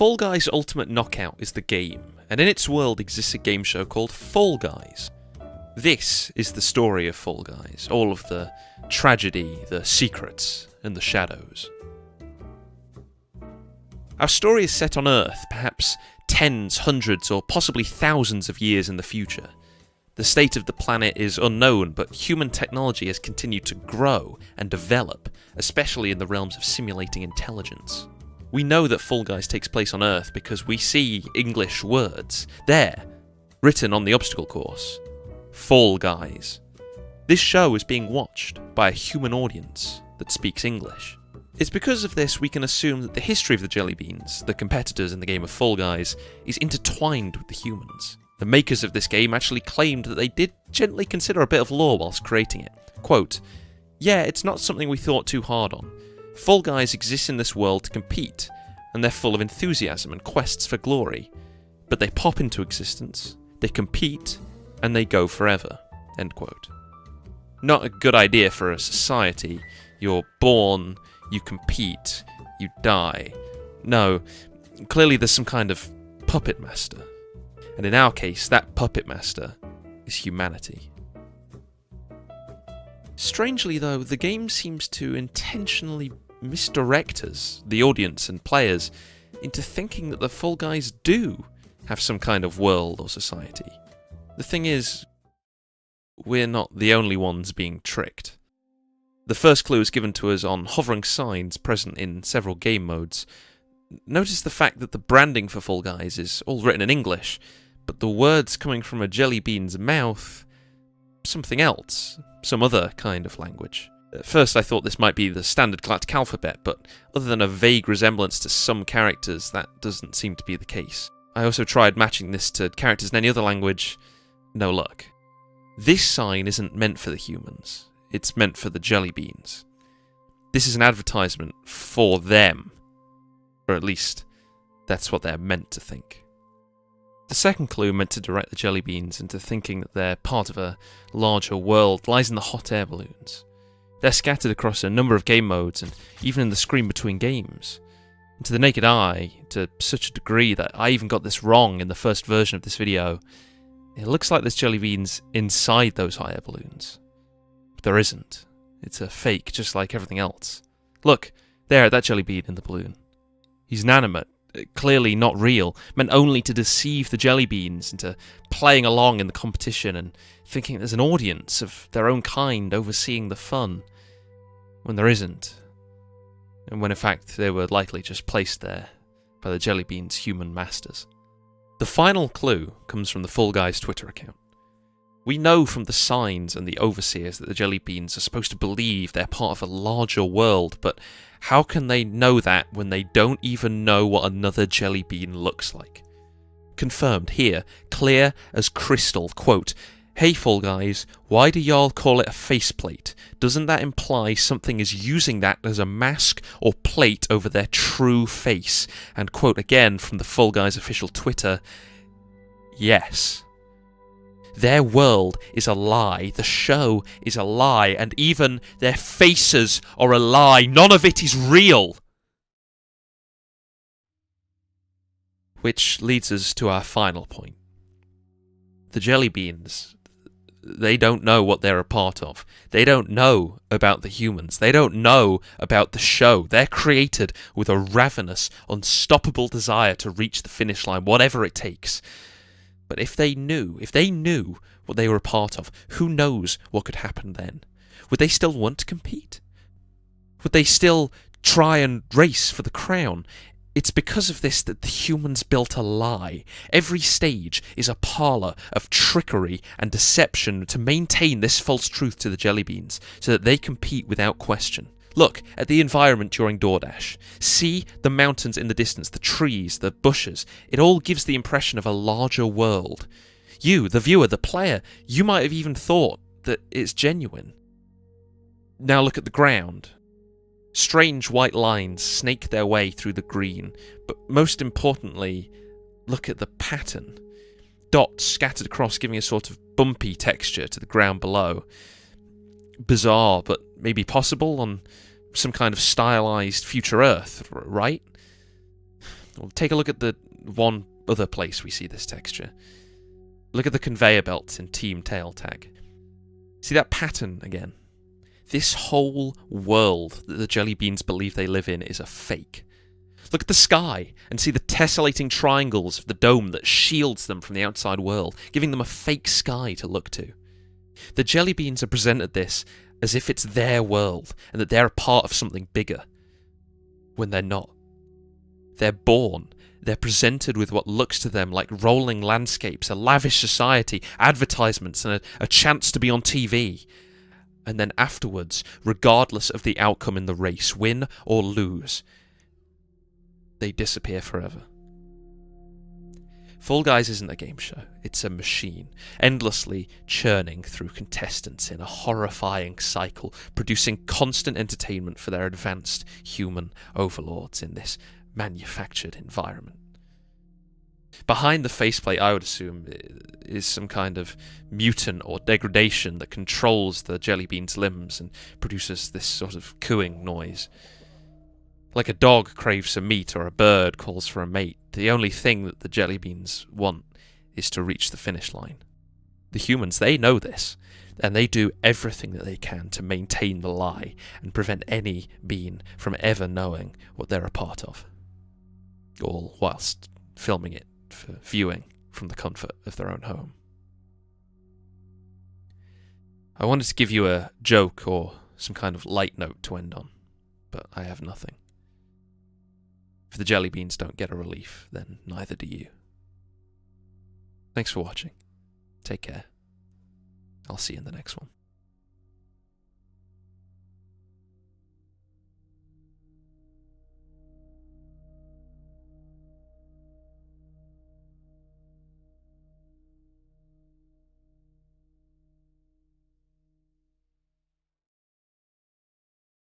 Fall Guys Ultimate Knockout is the game, and in its world exists a game show called Fall Guys. This is the story of Fall Guys, all of the tragedy, the secrets, and the shadows. Our story is set on Earth, perhaps tens, hundreds, or possibly thousands of years in the future. The state of the planet is unknown, but human technology has continued to grow and develop, especially in the realms of simulating intelligence. We know that Fall Guys takes place on Earth because we see English words there, written on the obstacle course. Fall Guys. This show is being watched by a human audience that speaks English. It's because of this we can assume that the history of the Jelly Beans, the competitors in the game of Fall Guys, is intertwined with the humans. The makers of this game actually claimed that they did gently consider a bit of lore whilst creating it. Quote, "Yeah, it's not something we thought too hard on. Fall Guys exist in this world to compete, and they're full of enthusiasm and quests for glory. But they pop into existence, they compete, and they go forever." End quote. Not a good idea for a society. You're born, you compete, you die. No, clearly there's some kind of puppet master. And in our case, that puppet master is humanity. Strangely though, the game seems to intentionally misdirect us, the audience and players, into thinking that the Fall Guys do have some kind of world or society. The thing is, we're not the only ones being tricked. The first clue is given to us on hovering signs present in several game modes. Notice the fact that the branding for Fall Guys is all written in English, but the words coming from a jelly bean's mouth, something else, some other kind of language. At first I thought this might be the standard galactic alphabet, but other than a vague resemblance to some characters, that doesn't seem to be the case. I also tried matching this to characters in any other language, no luck. This sign isn't meant for the humans, it's meant for the jelly beans. This is an advertisement for them, or at least that's what they're meant to think. The second clue meant to direct the jelly beans into thinking that they're part of a larger world lies in the hot air balloons. They're scattered across a number of game modes and even in the screen between games. And to the naked eye, to such a degree that I even got this wrong in the first version of this video, it looks like there's jelly beans inside those hot air balloons. But there isn't. It's a fake, just like everything else. Look, there, that jelly bean in the balloon. He's inanimate. Clearly not real, meant only to deceive the jelly beans into playing along in the competition and thinking there's an audience of their own kind overseeing the fun, when there isn't, and when in fact they were likely just placed there by the jelly beans' human masters. The final clue comes from the Fall Guys Twitter account. We know from the signs and the overseers that the jelly beans are supposed to believe they're part of a larger world, but how can they know that when they don't even know what another jelly bean looks like? Confirmed here, clear as crystal, quote, "Hey Fall Guys, why do y'all call it a faceplate? Doesn't that imply something is using that as a mask or plate over their true face?" And quote again from the Fall Guys official Twitter, "Yes. Their world is a lie, the show is a lie, and even their faces are a lie. None of it is real." Which leads us to our final point. The jelly beans, they don't know what they're a part of. They don't know about the humans. They don't know about the show. They're created with a ravenous, unstoppable desire to reach the finish line, whatever it takes. But if they knew what they were a part of, who knows what could happen then? Would they still want to compete? Would they still try and race for the crown? It's because of this that the humans built a lie. Every stage is a parlour of trickery and deception to maintain this false truth to the jelly beans, so that they compete without question. Look at the environment during DoorDash. See the mountains in the distance, the trees, the bushes. It all gives the impression of a larger world. You, the viewer, the player, you might have even thought that it's genuine. Now look at the ground. Strange white lines snake their way through the green, but most importantly, look at the pattern. Dots scattered across giving a sort of bumpy texture to the ground below. Bizarre, but maybe possible on some kind of stylized future Earth, right? Well, take a look at the one other place we see this texture. Look at the conveyor belts in Team Tail Tag. See that pattern again? This whole world that the jelly beans believe they live in is a fake. Look at the sky and see the tessellating triangles of the dome that shields them from the outside world, giving them a fake sky to look to. The jelly beans are presented this as if it's their world and that they're a part of something bigger, when they're not. They're born, they're presented with what looks to them like rolling landscapes, a lavish society, advertisements, and a chance to be on TV. And then afterwards, regardless of the outcome in the race, win or lose, they disappear forever. Fall Guys isn't a game show, it's a machine, endlessly churning through contestants in a horrifying cycle, producing constant entertainment for their advanced human overlords in this manufactured environment. Behind the faceplate, I would assume, is some kind of mutant or degradation that controls the jelly bean's limbs and produces this sort of cooing noise. Like a dog craves some meat or a bird calls for a mate, the only thing that the jelly beans want is to reach the finish line. The humans, they know this, and they do everything that they can to maintain the lie and prevent any bean from ever knowing what they're a part of. All whilst filming it for viewing from the comfort of their own home. I wanted to give you a joke or some kind of light note to end on, but I have nothing. If the jelly beans don't get a relief, then neither do you. Thanks for watching. Take care. I'll see you in the next one.